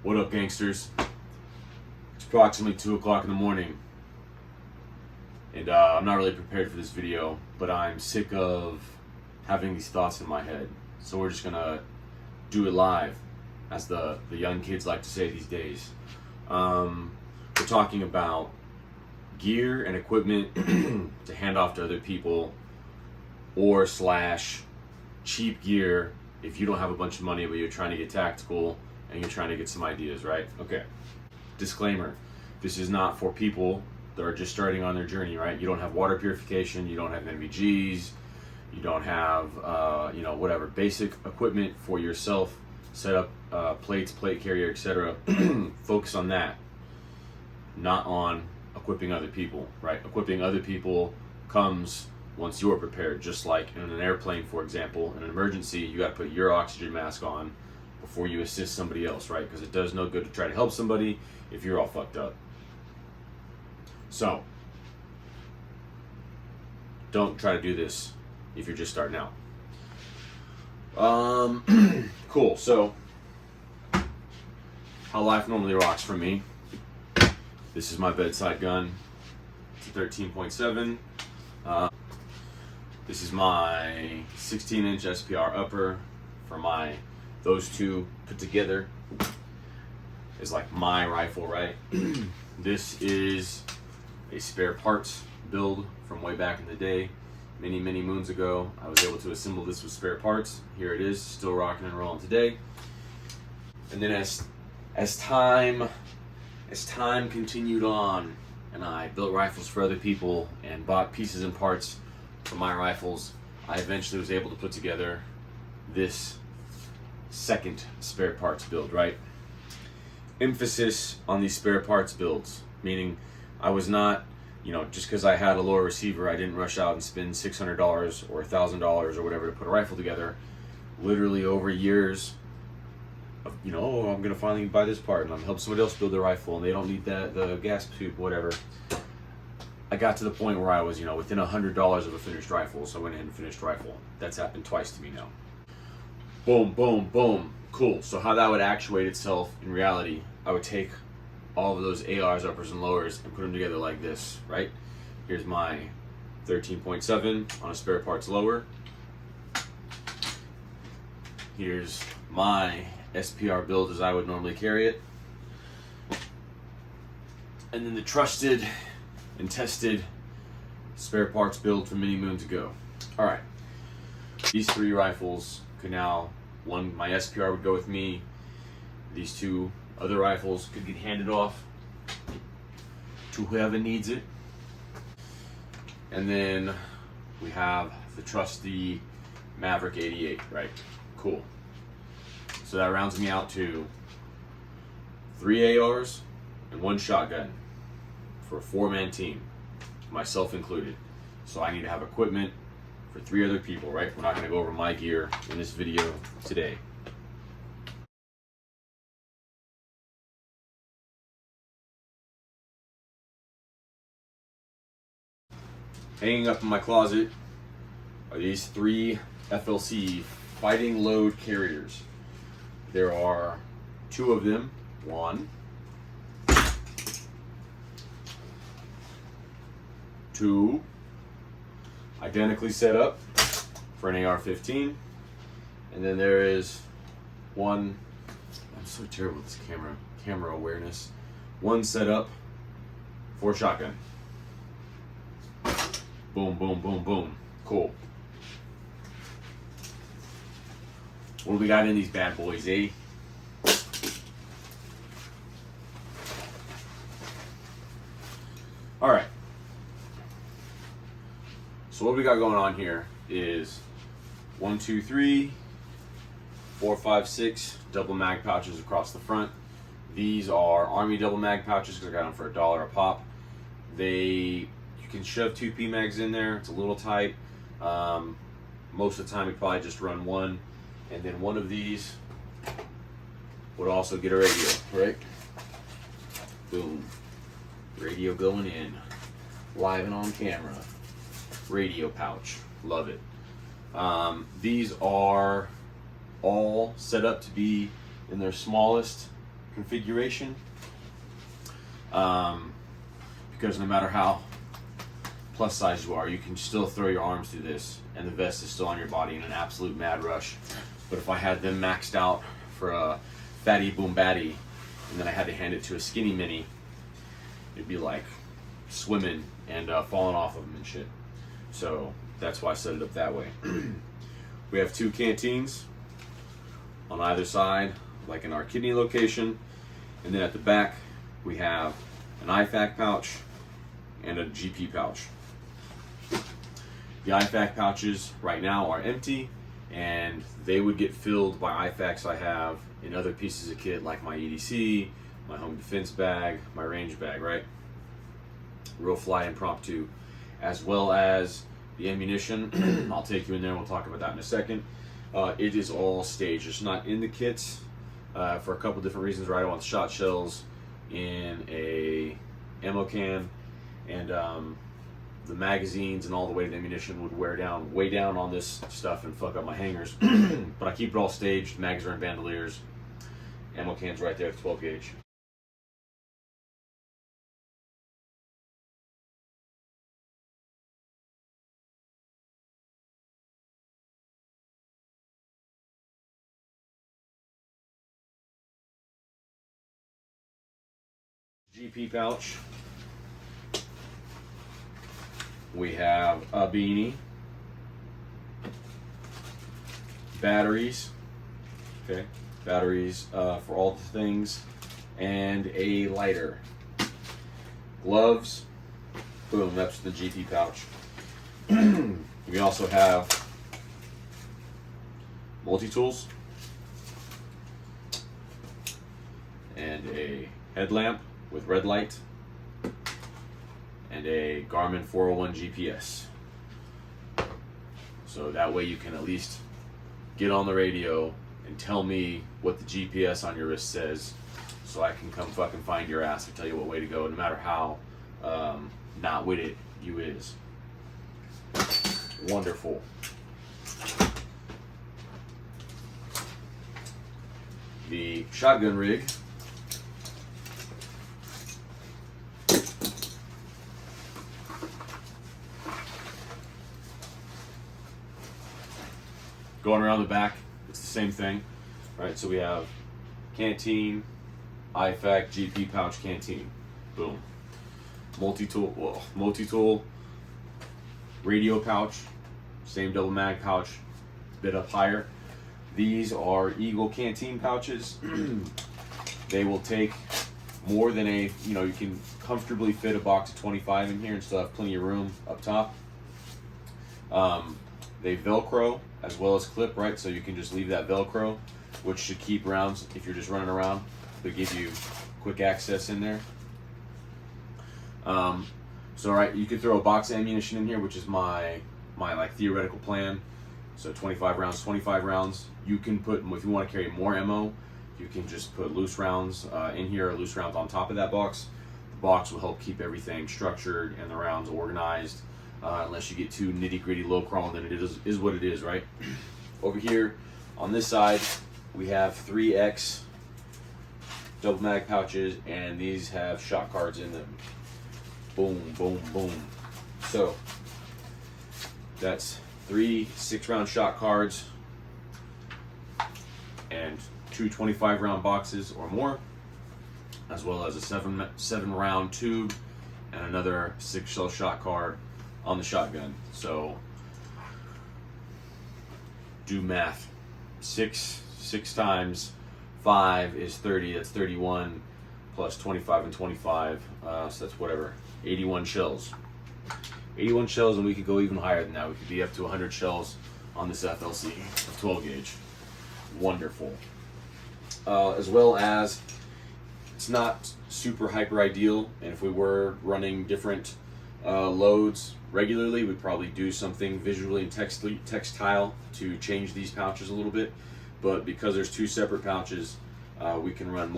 What up, gangsters? It's approximately 2 o'clock in the morning, and I'm not really prepared for this video, but I'm sick of having these thoughts in my head. So we're just gonna do it live, as the young kids like to say these days. We're talking about gear and equipment to hand off to other people, or slash cheap gear if you don't have a bunch of money but you're trying to get tactical and you're trying to get some ideas, right? Okay. Disclaimer, this is not for people that are just starting on their journey, right? You don't have water purification, you don't have NVGs, you don't have, whatever, basic equipment for yourself, set up plates, plate carrier, etc. Focus on that, not on equipping other people, right? Equipping other people comes once you're prepared. Just like in an airplane, for example, in an emergency, you got to put your oxygen mask on before you assist somebody else, right? Because it does no good to try to help somebody if you're all fucked up. So, don't try to do this if you're just starting out. Cool. So, how life normally rocks for me. This is my bedside gun. It's a 13.7. This is my 16-inch SPR upper for those two put together is like my rifle, right? This is a spare parts build from way back in the day. Many moons ago, I was able to assemble this with spare parts. Here it is, still rocking and rolling today. And then as time continued on, and I built rifles for other people and bought pieces and parts for my rifles, I eventually was able to put together this second spare parts build, right? Emphasis on these spare parts builds, meaning I was not, just because I had a lower receiver, I didn't rush out and spend $600 or $1,000 or whatever to put a rifle together. Literally over years of, I'm going to finally buy this part and I'm help somebody else build their rifle and they don't need the gas tube, whatever. I got to the point where I was, within $100 of a finished rifle, so I went ahead and finished rifle. That's happened twice to me now. Boom, boom, boom. Cool. So how that would actuate itself in reality, I would take all of those ARs, uppers and lowers, and put them together like this, right? Here's my 13.7 on a spare parts lower. Here's my SPR build as I would normally carry it. And then the trusted and tested spare parts build from many moons ago. All right, these three rifles could now, my SPR would go with me. These two other rifles could get handed off to whoever needs it. And then we have the trusty Maverick 88, right? Cool. So that rounds me out to 3 ARs and 1 shotgun for a 4-man team, myself included. So I need to have equipment for 3 other people, right? We're not going to go over my gear in this video today. Hanging up in my closet are these 3 FLC fighting load carriers. There are 2 of them. 1, 2, identically set up for an AR-15, and then there is 1. I'm so terrible with this camera awareness. 1 set up for shotgun. Boom, boom, boom, boom. Cool. What do we got in these bad boys, eh? All right. So what we got going on here is 1, 2, 3, 4, 5, 6 double mag pouches across the front. These are Army double mag pouches because I got them for $1 a pop. You can shove 2 PMags in there. It's a little tight. Most of the time, you probably just run 1, and then one of these would also get a radio, right? Boom, radio going in, live and on camera. Radio pouch, love it. These are all set up to be in their smallest configuration, because no matter how plus size you are, you can still throw your arms through this and the vest is still on your body in an absolute mad rush. But if I had them maxed out for a fatty boom batty and then I had to hand it to a skinny mini, it'd be like swimming and falling off of them and shit. So that's why I set it up that way. We have 2 canteens on either side, like in our kidney location, and then at the back we have an IFAC pouch and a GP pouch. The IFAC pouches right now are empty, and they would get filled by IFACs I have in other pieces of kit, like my EDC, my home defense bag, my range bag, right? Real fly impromptu, as well as the ammunition. I'll take you in there and we'll talk about that in a second. It is all staged. It's not in the kits for a couple different reasons, right? I want shot shells in a ammo can, and the magazines and all the weight of the ammunition would wear down, way down on this stuff and fuck up my hangers. But I keep it all staged. Mags are in bandoliers. Ammo cans right there, 12 gauge. GP pouch. We have a beanie, batteries, okay, batteries for all the things, and a lighter. Gloves, boom, that's the GP pouch. We also have multi-tools and a headlamp with red light, and a Garmin 401 GPS. So that way you can at least get on the radio and tell me what the GPS on your wrist says, so I can come fucking find your ass and tell you what way to go, no matter how not with it you is. Wonderful. The shotgun rig. Going around the back, it's the same thing, right? So we have canteen, IFAC, GP pouch, canteen, boom. Multi-tool, radio pouch, same double mag pouch, bit up higher. These are Eagle canteen pouches. They will take more than you can comfortably fit a box of 25 in here and still have plenty of room up top. They Velcro as well as clip, right? So you can just leave that Velcro, which should keep rounds if you're just running around. They give you quick access in there. So right, you could throw a box of ammunition in here, which is my like theoretical plan. So 25 rounds. You can put, if you want to carry more ammo, you can just put loose rounds in here, or loose rounds on top of that box. The box will help keep everything structured and the rounds organized. Unless you get too nitty-gritty low crawl, then it is what it is, right? Over here on this side, we have 3X double mag pouches, and these have shot cards in them. Boom, boom, boom. So that's 3 6-round shot cards and 2 25-round boxes or more, as well as a 7-round tube and another 6-shell shot card on the shotgun. So do math. 6 times 5 is 30. That's 31 plus 25 and 25. So that's whatever. 81 shells. 81 shells, and we could go even higher than that. We could be up to 100 shells on this FLC, 12 gauge. Wonderful. As well as, it's not super hyper ideal, and if we were running different loads regularly, we'd probably do something visually and textile to change these pouches a little bit. But because there's 2 separate pouches, we can run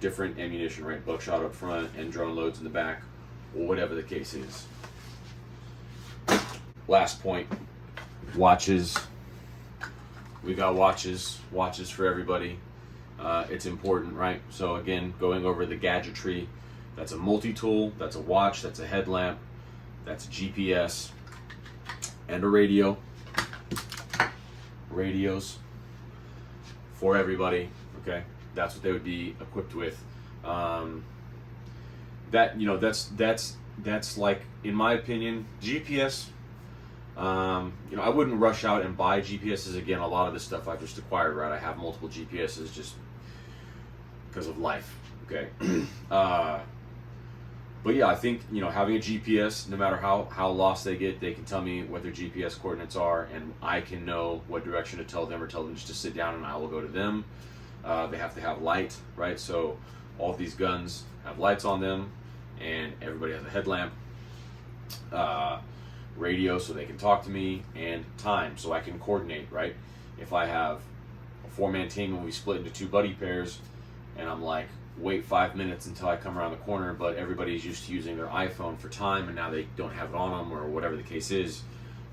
different ammunition, right? Buckshot up front and drone loads in the back, or whatever the case is. Last point, watches. We got watches for everybody. it's important, right? So again, going over the gadgetry, that's a multi-tool, that's a watch, that's a headlamp, that's a GPS, and a radio. Radios for everybody, okay? That's what they would be equipped with. That, you know, that's like, in my opinion, GPS. You know, I wouldn't rush out and buy GPSs again. A lot of this stuff I've just acquired, right? I have multiple GPSs just because of life, okay? But yeah, I think, you know, having a GPS, no matter how lost they get, they can tell me what their GPS coordinates are, and I can know what direction to tell them, or tell them just to sit down and I will go to them. They have to have light, right? So all of these guns have lights on them, and everybody has a headlamp, radio so they can talk to me, and time so I can coordinate, right? If I have a 4-man team and we split into 2 buddy pairs, and I'm like, wait 5 minutes until I come around the corner, but everybody's used to using their iPhone for time and now they don't have it on them, or whatever the case is,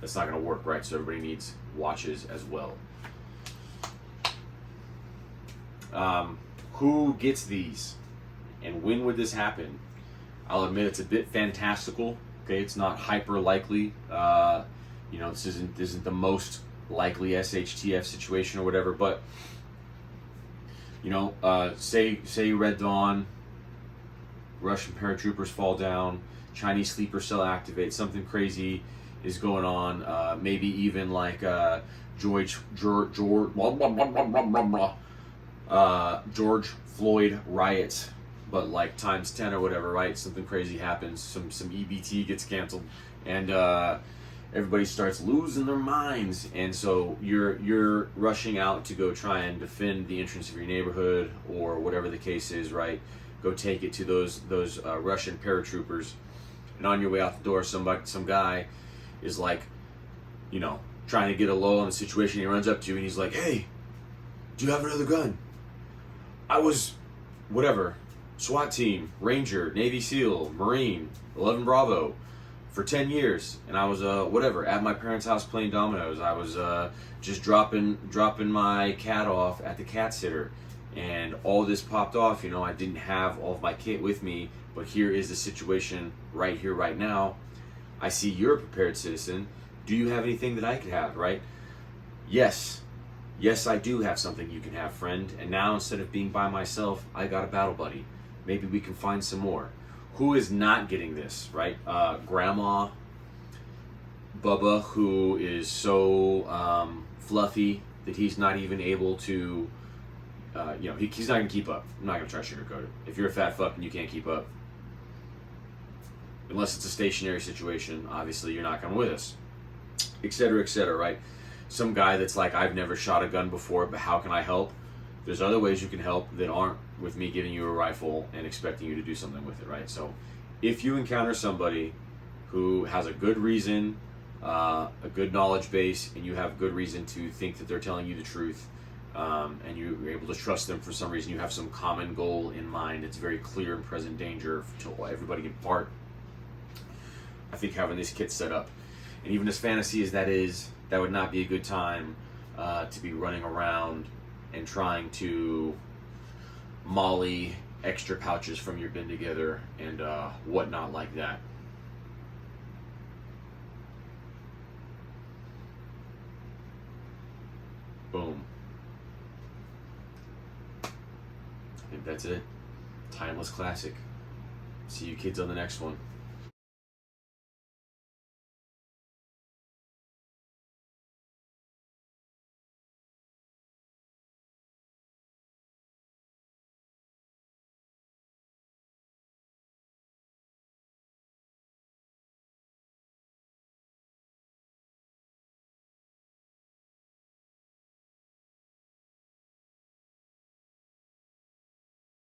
that's not going to work, right? So everybody needs watches as well. Who gets these and when would this happen? I'll admit it's a bit fantastical, okay? It's not hyper likely. You know, this isn't the most likely SHTF situation or whatever, but you know, say Red Dawn, Russian paratroopers fall down, Chinese sleeper cell activates, something crazy is going on. Maybe even like George Floyd riots, but like times 10 or whatever, right? Something crazy happens. Some EBT gets canceled, and everybody starts losing their minds, and so you're rushing out to go try and defend the entrance of your neighborhood or whatever the case is, right? Go take it to those Russian paratroopers, and on your way out the door, some guy is like, you know, trying to get a low on the situation. He runs up to you and he's like, "Hey, do you have another gun? I was whatever, SWAT team, Ranger, Navy SEAL, Marine, 11 Bravo for 10 years, and I was whatever, at my parents' house playing dominoes. I was just dropping my cat off at the cat sitter, and all this popped off. You know, I didn't have all of my kit with me, but here is the situation right here, right now. I see you're a prepared citizen. Do you have anything that I could have, right? Yes, I do have something you can have, friend. And now, instead of being by myself, I got a battle buddy. Maybe we can find some more." Who is not getting this, right? Grandma Bubba, who is so fluffy that he's not even able to, you know, he's not going to keep up. I'm not going to try to sugarcoat it. If you're a fat fuck and you can't keep up, unless it's a stationary situation, obviously you're not coming with us, etc., right? Some guy that's like, "I've never shot a gun before, but how can I help?" There's other ways you can help that aren't with me giving you a rifle and expecting you to do something with it, right? So if you encounter somebody who has a good reason, a good knowledge base, and you have good reason to think that they're telling you the truth, and you're able to trust them for some reason, you have some common goal in mind, it's very clear and present danger to everybody in part, I think having this kit set up, and even as fantasy as that is, that would not be a good time to be running around and trying to molly extra pouches from your bin together and whatnot like that. Boom. I think that's it. Timeless classic. See you kids on the next one.